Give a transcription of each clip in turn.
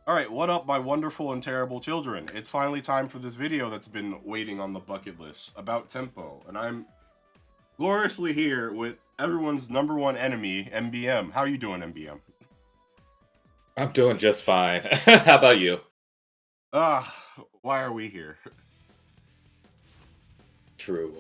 Alright, what up, my wonderful and terrible children? It's finally time for this video that's been waiting on the bucket list about tempo, and I'm gloriously here with everyone's number one enemy, MBM. How are you doing, MBM? I'm doing just fine. How about you? Ah, why are we here? True.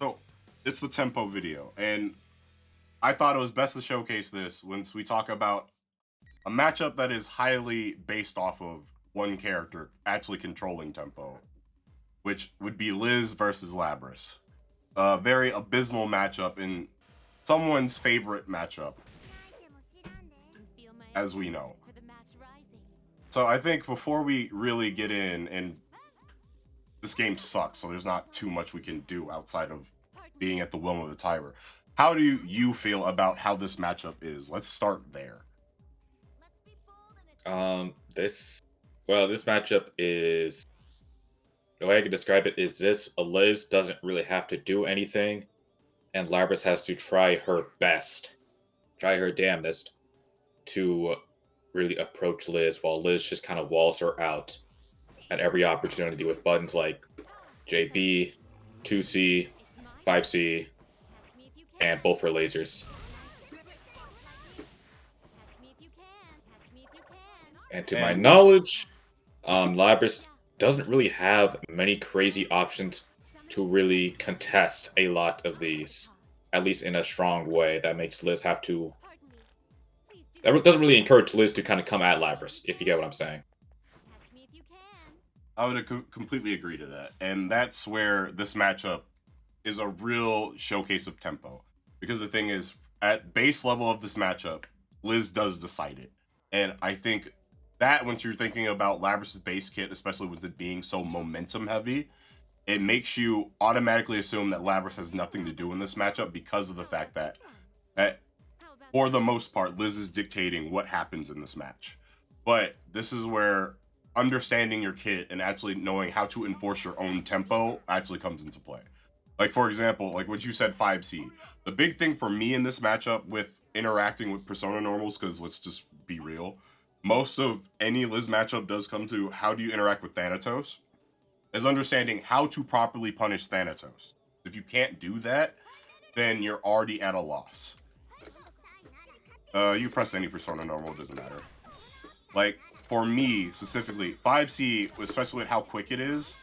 So, it's the tempo video, and I thought it was best to showcase this once we talk about a matchup that is highly based off of one character actually controlling tempo, which would be Liz versus Labris. A very abysmal matchup in someone's favorite matchup, as we know. So I think before we really get in, and this game sucks, so there's not too much we can do outside of being at the whim of the timer. How do you feel about how this matchup is? Let's start there. This this matchup is the way I can describe it is this: Liz doesn't really have to do anything, and Labras has to try her best, try her damnedest to really approach Liz, while Liz just kind of walls her out at every opportunity with buttons like JB, 2C, 5C, and both her lasers. And to my And with knowledge, Labras doesn't really have many crazy options to really contest a lot of these, at least in a strong way that makes Liz have to. That doesn't really encourage Liz to kind of come at Labras, if you get what I'm saying. I would completely agree to that. And that's where this matchup is a real showcase of tempo. Because the thing is, at base level of this matchup, Liz does decide it. And I think that once you're thinking about Labras's base kit, especially with it being so momentum heavy, it makes you automatically assume that Labras has nothing to do in this matchup because of the fact that for the most part, Liz is dictating what happens in this match. But this is where understanding your kit and actually knowing how to enforce your own tempo actually comes into play. Like, for example, like what you said, 5C. The big thing for me in this matchup with interacting with Persona normals, because let's just be real, most of any Liz matchup does come to how do you interact with Thanatos, is understanding how to properly punish Thanatos. If you can't do that, then you're already at a loss. You press any Persona normal, it doesn't matter. Like, for me specifically, 5C, especially with how quick it is,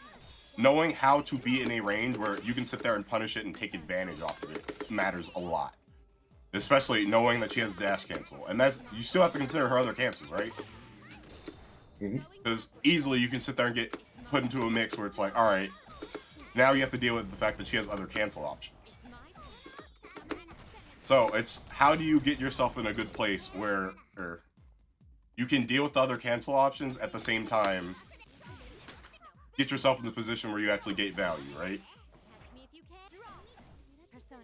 knowing how to be in a range where you can sit there and punish it and take advantage off of it matters a lot. Especially knowing that she has dash cancel. And that's, you still have to consider her other cancels, right? Because easily you can sit there and get put into a mix where it's like, alright, now you have to deal with the fact that she has other cancel options. So it's how do you get yourself in a good place where you can deal with the other cancel options at the same time get yourself in the position where you actually get value, right?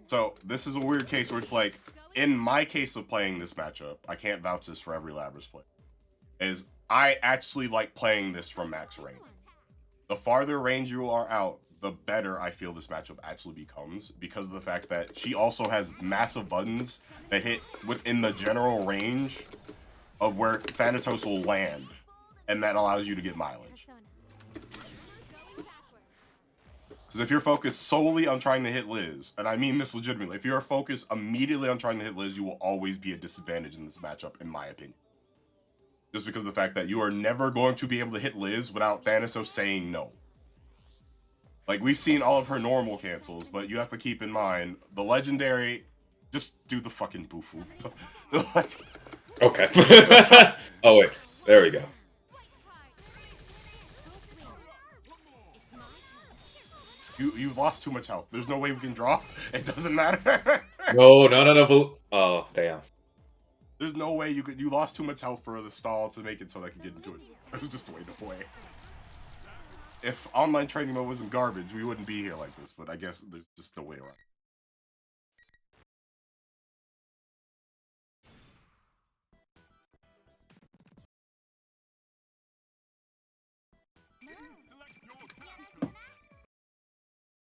So this is a weird case where it's like, in my case of playing this matchup, I can't vouch this for every Labras play, is I actually like playing this from max range. The farther range you are out, the better I feel this matchup actually becomes because of the fact that she also has massive buttons that hit within the general range of where Thanatos will land, and that allows you to get mileage. Because if you're focused solely on trying to hit Liz, and I mean this legitimately, if you're focused immediately on trying to hit Liz, you will always be a disadvantage in this matchup, in my opinion. Just because of the fact that you are never going to be able to hit Liz without Thanatos saying no. Like, we've seen all of her normal cancels, but you have to keep in mind, the legendary, just do the fucking Bufu. Like, Okay. Oh, wait. There we go. you've lost too much health. There's no way we can draw. It doesn't matter. No, no, no, no. Oh, damn. There's no way you lost too much health for the stall to make it so they could get into it. It was just a way to play. If online training mode wasn't garbage, we wouldn't be here like this, but I guess there's just no way around.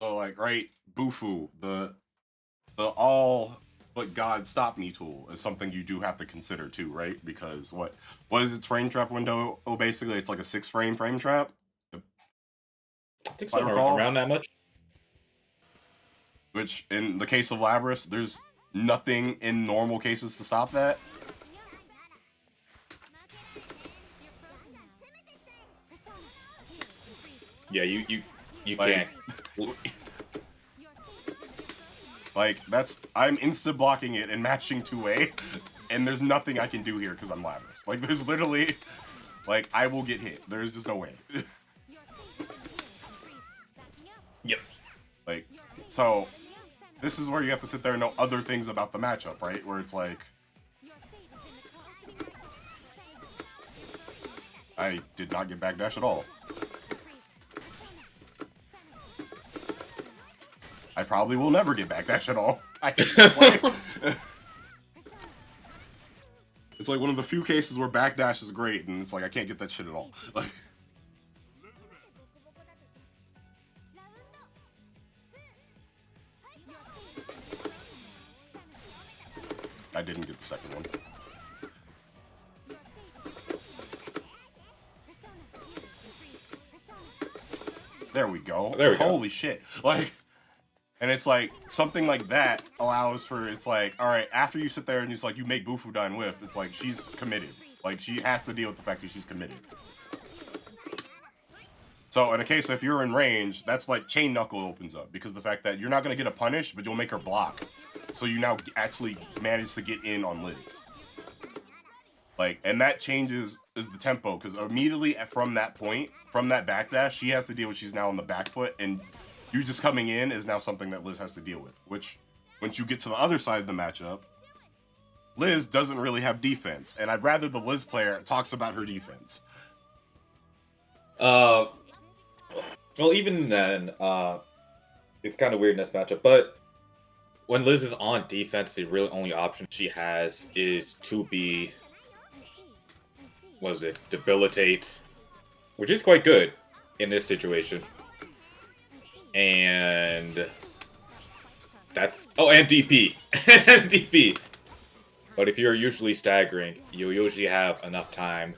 So like, right, Bufu, the all But God stop me tool is something you do have to consider too, right? Because what is its frame trap window? Oh, basically it's like a 6 frame trap, if I think I so, recall. around that much. Which in the case of Labrys, there's nothing in normal cases to stop that. Yeah, you Like, can't. like I'm insta blocking it and matching 2A, and there's nothing I can do here because I'm Labrys. Like there's literally, like I will get hit. There's just no way. Yep. Like, so this is where you have to sit there and know other things about the matchup, right? Where it's like, I did not get backdash at all. I probably will never get backdash at all. It's like one of the few cases where backdash is great, and it's like I can't get that shit at all. Like, I didn't get the second one. There we go. There we go. Holy shit. Like, and it's like, something like that allows for, it's like, alright, after you sit there and it's like, you make Bufudan whiff, it's like, she's committed. Like, she has to deal with the fact that she's committed. So, in a case if you're in range, that's like, Chain Knuckle opens up, because the fact that you're not going to get a punish, but you'll make her block. So you now actually manage to get in on Liz. Like, and that changes is the tempo, because immediately from that point, from that backdash, she has to deal with she's now on the back foot, and you just coming in is now something that Liz has to deal with, which, once you get to the other side of the matchup, Liz doesn't really have defense, and I'd rather the Liz player talks about her defense. Well, even then, it's kind of weird in this matchup, but when Liz is on defense, the really only option she has is to be, debilitate, which is quite good in this situation. And that's, and DP. And DP. But if you're usually staggering, you usually have enough time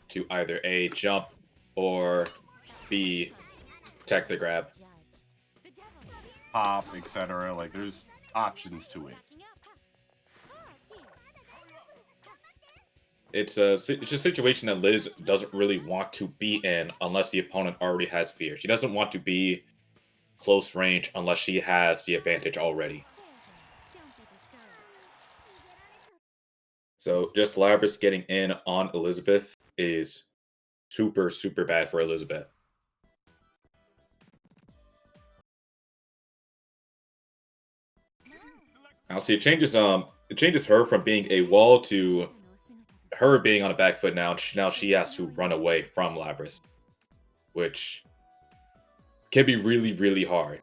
to either A, jump, or B, protect the grab. Pop, etc. Like, there's options to it. It's a situation that Liz doesn't really want to be in unless the opponent already has fear. She doesn't want to be close range unless she has the advantage already. So just Labrys getting in on Elizabeth is super, super bad for Elizabeth. Now see, it changes her from being a wall to her being on a back foot now. Now she has to run away from Labrys, which can be really, really hard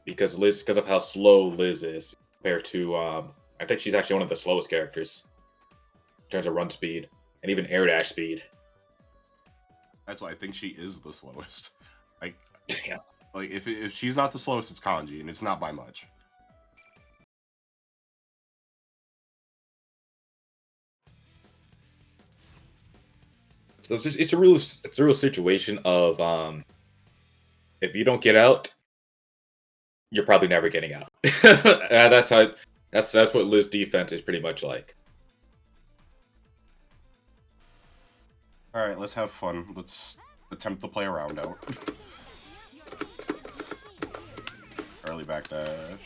because of how slow Liz is compared to I think she's actually one of the slowest characters in terms of run speed and even air dash speed. That's why I think she is the slowest. Like, Damn. Like if she's not the slowest, it's Kanji, and it's not by much. So it's a real situation of if you don't get out, you're probably never getting out. That's what Liz defense is pretty much like. All right, let's have fun. Let's attempt to play a round out. Early backdash.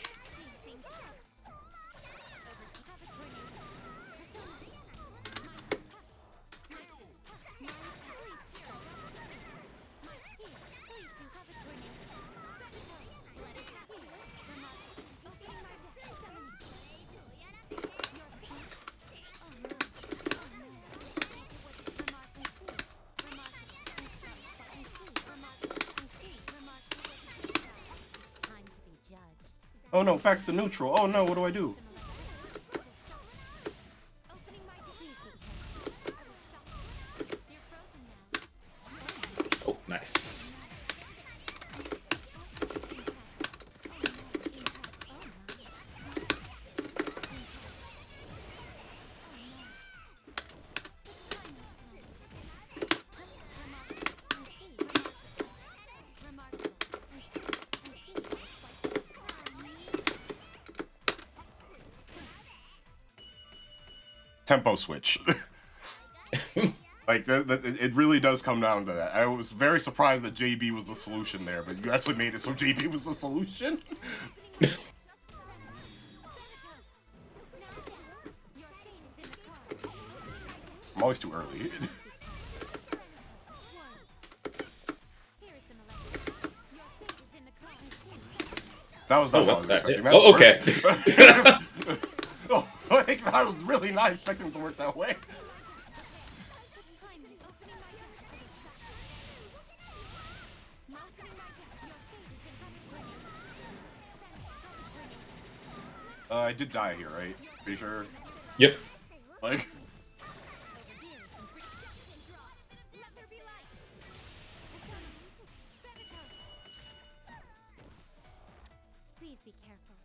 Oh no, back to neutral. Oh no, what do I do? Oh, nice. tempo switch. Like, it really does come down to that. I was very surprised that JB was the solution there, but you actually made it so JB was the solution? I'm always too early. That was not what I was expecting. Oh, okay. Oh, like, I was really not expecting it to work that way. I did die here, right? Pretty sure. Yep. Like. Please be careful.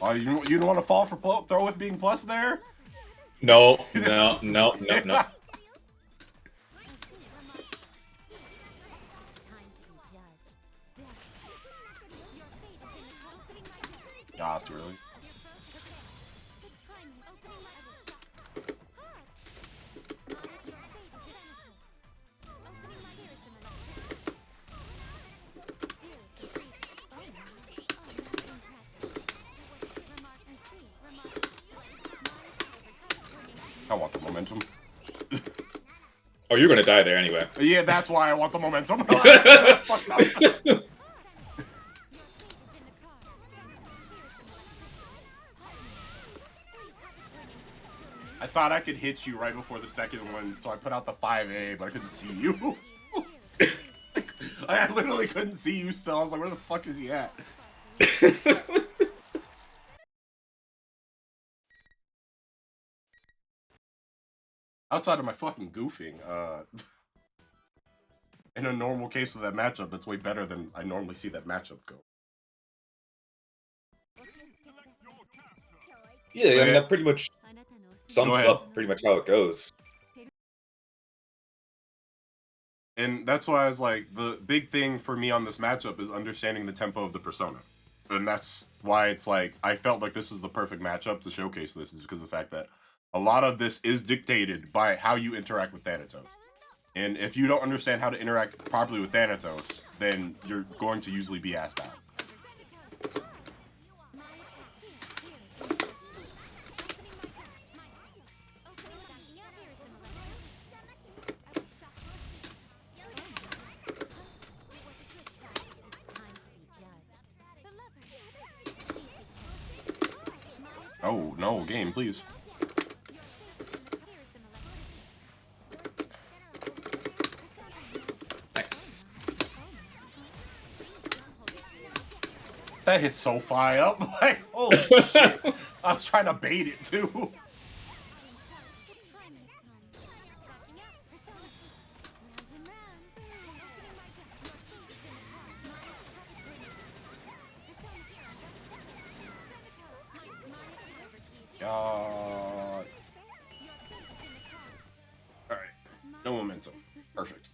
Oh, you don't want to fall for throw with being plus there? No. Ah, it's too early. I want the momentum. Oh, you're gonna die there anyway. Yeah, that's why I want the momentum. Fuck that. I thought I could hit you right before the second one, so I put out the 5A, but I couldn't see you. I literally couldn't see you still. I was like, where the fuck is he at? Outside of my fucking goofing, in a normal case of that matchup, that's way better than I normally see that matchup go. Yeah, I mean, that pretty much sums up pretty much how it goes. And that's why I was like, the big thing for me on this matchup is understanding the tempo of the persona. And that's why it's like, I felt like this is the perfect matchup to showcase this, is because of the fact that a lot of this is dictated by how you interact with Thanatos. And if you don't understand how to interact properly with Thanatos, then you're going to usually be asked out. Oh, no, game, please. Nice. That hit so far up. Like, holy shit. I was trying to bait it, too. God. Alright. No momentum. Perfect.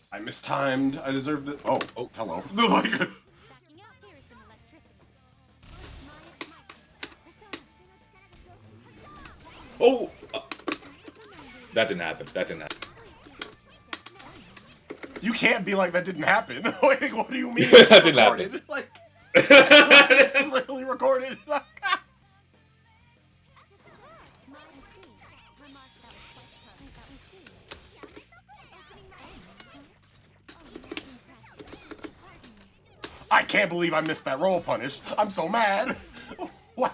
I mistimed. I deserved it. Oh, hello. Like, Oh! That didn't happen. That didn't happen. you can't be like, that didn't happen. Like, what do you mean? That didn't happen. Like, It's literally recorded. I can't believe I missed that roll punish. I'm so mad. What?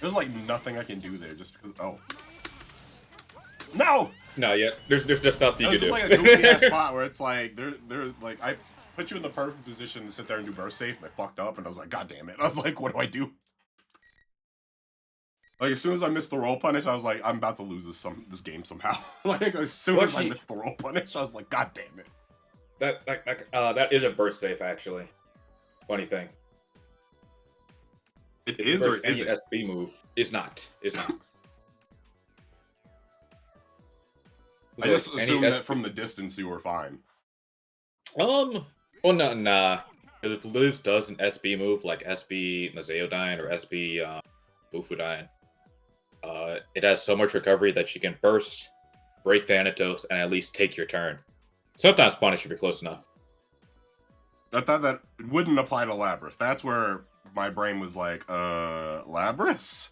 There's like nothing I can do there just because. Oh. No! No, yeah. There's just nothing you It's can just do. like a goofy ass spot where it's like there's like I put you in the perfect position to sit there and do burst safe and I fucked up and I was like, God damn it. I was like, what do I do? Like as soon as I missed the roll punish, I was like, I'm about to lose this game somehow. Like as soon as I missed the roll punish, I was like, God damn it. That isn't burst safe actually. Funny thing. It If is you or burst any isn't? SB move. It's not. It's not. I just assumed that from the distance you were fine. Well, nah. Because if Liz does an SB move like SB Mazeodyne or SB Bufudyne, it has so much recovery that she can burst, break Thanatos, and at least take your turn. Sometimes punish if you're close enough. I thought that wouldn't apply to Labrys. That's where my brain was like, Labrys?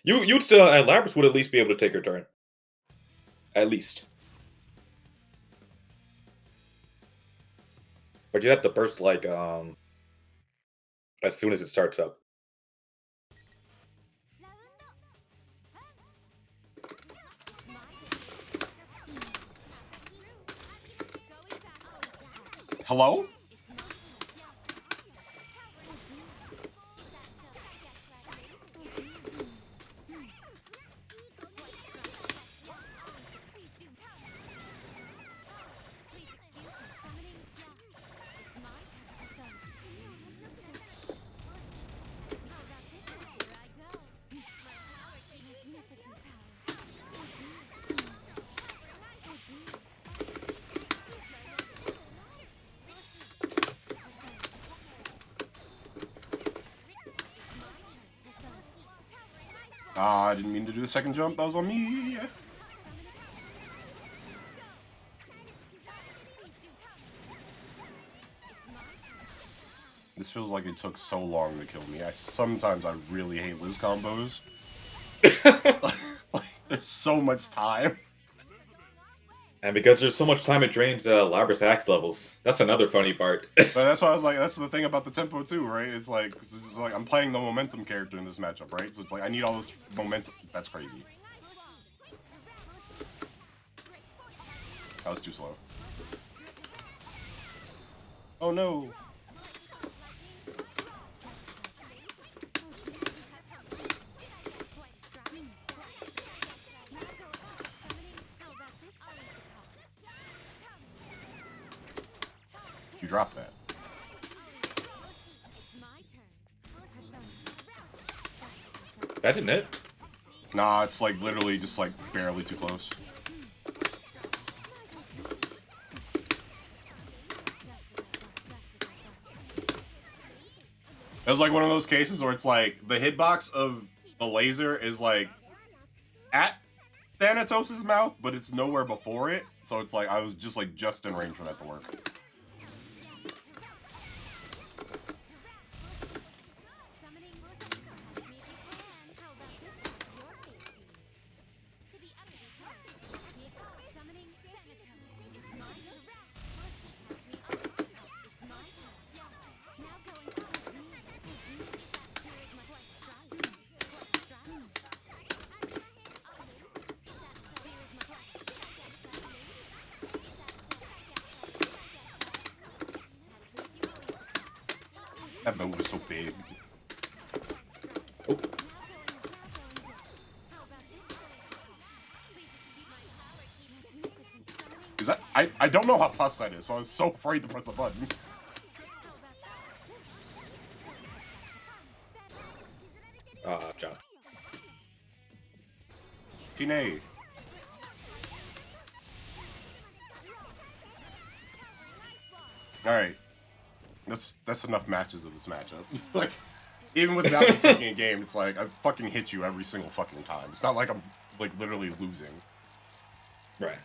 You'd still, Labrys would at least be able to take her turn. At least. But you have to burst like as soon as it starts up. Hello? I didn't mean to do the second jump. That was on me. This feels like it took so long to kill me. Sometimes I really hate Liz combos. Like, there's so much time. And because there's so much time, it drains Labrys axe levels. That's another funny part. But that's why I was like, that's the thing about the tempo too, right? It's like I'm playing the momentum character in this matchup, right? So it's like I need all this momentum. That's crazy. That was too slow. Oh no. You dropped that. That didn't hit. Nah, it's like literally just like barely too close. It was like one of those cases where it's like the hitbox of the laser is like at Thanatos' mouth, but it's nowhere before it. So it's like I was just like just in range for that to work. That boat was so big. Oh. Is that I don't know how plus that is, so I was so afraid to press the button. John. Tine. All right, that's enough matches of this matchup. Like, even without me taking a game, it's like I fucking hit you every single fucking time. It's not like I'm like literally losing. Right.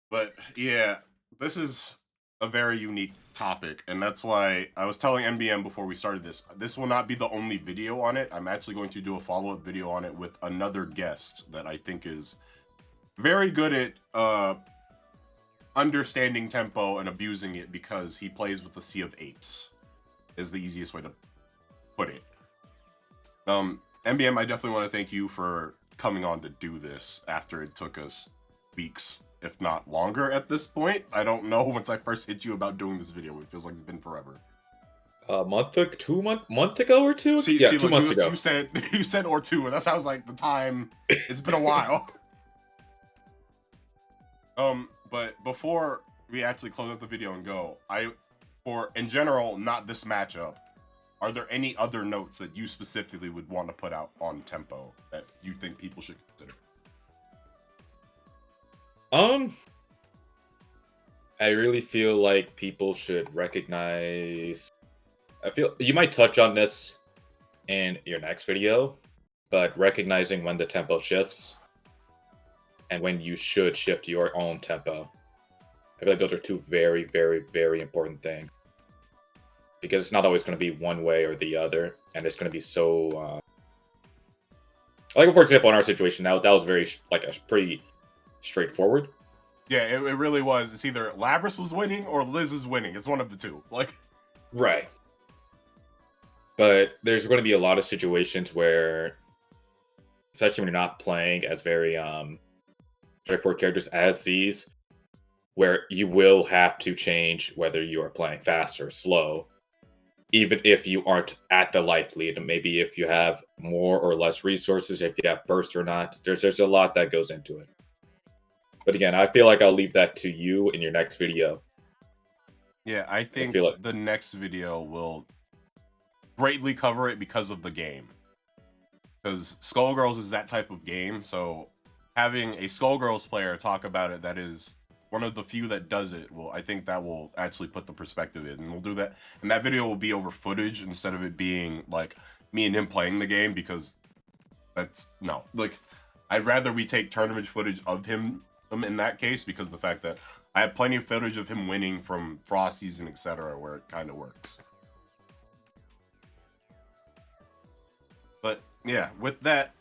But yeah, this is a very unique topic, and that's why I was telling MBM before we started this. This will not be the only video on it. I'm actually going to do a follow-up video on it with another guest that I think is very good at understanding tempo and abusing it because he plays with the Sea of Apes, is the easiest way to put it. MBM, I definitely want to thank you for coming on to do this after it took us weeks, if not longer at this point. I don't know, once I first hit you about doing this video, it feels like it's been forever. A month ago or two? See, yeah, see, 2 look, months ago. you said or two, and that sounds like the time. It's been a while. But before we actually close out the video and go, in general, not this matchup, are there any other notes that you specifically would want to put out on tempo that you think people should consider? I really feel like people should recognize. I feel you might touch on this in your next video, but recognizing when the tempo shifts and when you should shift your own tempo. I feel like those are two very, very, very important things. Because it's not always going to be one way or the other, and it's going to be so... Like, for example, in our situation now, that was very, like, a pretty straightforward. Yeah, it really was. It's either Labras was winning or Liz is winning. It's one of the two. Like, right. But there's going to be a lot of situations where, especially when you're not playing as very straightforward characters as these, where you will have to change whether you are playing fast or slow, even if you aren't at the life lead, and maybe if you have more or less resources, if you have burst or not. There's a lot that goes into it. But again, I feel like I'll leave that to you in your next video. yeah, I think the next video will greatly cover it because of the game. Because Skullgirls is that type of game, so having a Skullgirls player talk about it that is one of the few that does it, I think that will actually put the perspective in, and we'll do that. And that video will be over footage instead of it being like me and him playing the game, because I'd rather we take tournament footage of him in that case, because the fact that I have plenty of footage of him winning from Frosties and etc. where it kind of works. But yeah, with that,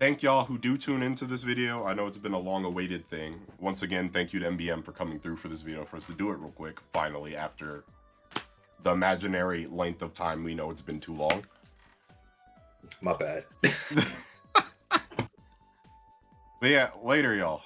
thank y'all who do tune into this video. I know it's been a long-awaited thing. Once again, thank you to MBM for coming through for this video, for us to do it real quick, finally, after the imaginary length of time we know it's been too long. My bad. But yeah, later, y'all.